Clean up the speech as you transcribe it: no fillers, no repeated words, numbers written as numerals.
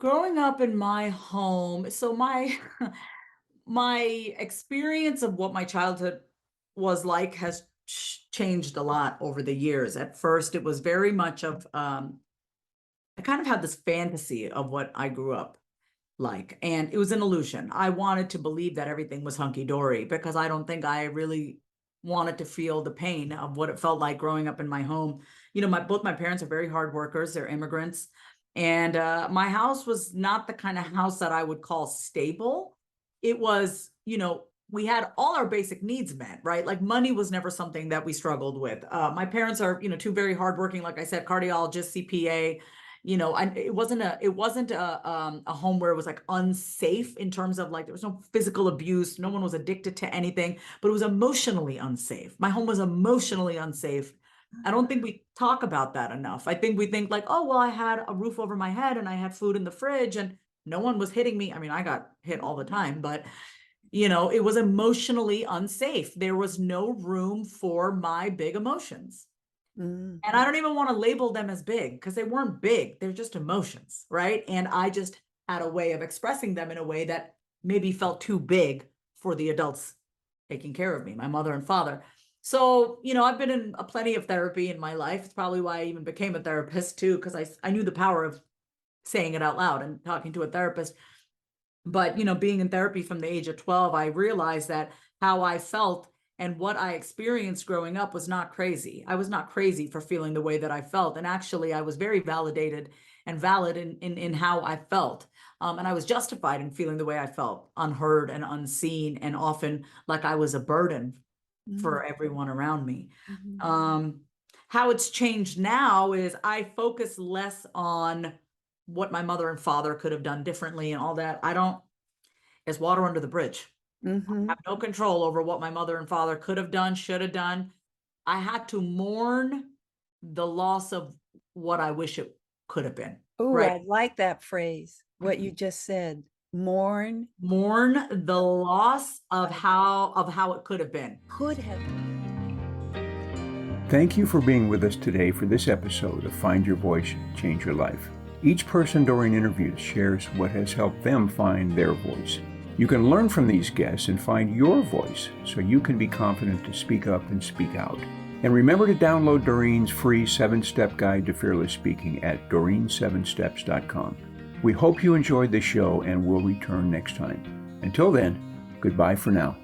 Growing up in my home, so my my experience of what my childhood was like has changed a lot over the years. At first, it was very much of I kind of had this fantasy of what I grew up like, and it was an illusion. I wanted to believe that everything was hunky dory because I don't think I really wanted to feel the pain of what it felt like growing up in my home. My both my parents are very hard workers, they're immigrants. And my house was not the kind of house that I would call stable. It was, we had all our basic needs met, right? Like money was never something that we struggled with. My parents are, two very hardworking, like I said, cardiologist, CPA. It wasn't a home where it was like unsafe in terms of like there was no physical abuse, no one was addicted to anything, but it was emotionally unsafe. My home was emotionally unsafe. I don't think we talk about that enough. I think we think like, oh, well, I had a roof over my head and I had food in the fridge and no one was hitting me. I mean, I got hit all the time, but it was emotionally unsafe. There was no room for my big emotions. Mm. And I don't even want to label them as big because they weren't big. They're just emotions, right? And I just had a way of expressing them in a way that maybe felt too big for the adults taking care of me, my mother and father. So, I've been in a plenty of therapy in my life. It's probably why I even became a therapist too, because I knew the power of saying it out loud and talking to a therapist. But, being in therapy from the age of 12, I realized that how I felt and what I experienced growing up was not crazy. I was not crazy for feeling the way that I felt. And actually, I was very validated and valid in how I felt. And I was justified in feeling the way I felt, unheard and unseen, and often like I was a burden Mm. for everyone around me. Mhm. Um, how it's changed now is I focus less on what my mother and father could have done differently and all that. I don't, It's water under the bridge. I Mhm. have no control over what my mother and father could have done, should have done. I had to mourn the loss of what I wish it could have been, Ooh, right? I like that phrase, what you just said. Mourn Mourn the loss of of how it could have been. could have. Thank you for being with us today for this episode of Find Your Voice, Change Your Life. Each person during interviews shares what has helped them find their voice. You can learn from these guests and find your voice so you can be confident to speak up and speak out. And remember to download Doreen's free 7-step guide to fearless speaking at doreen7steps.com. We hope you enjoyed the show and will return next time. Until then, goodbye for now.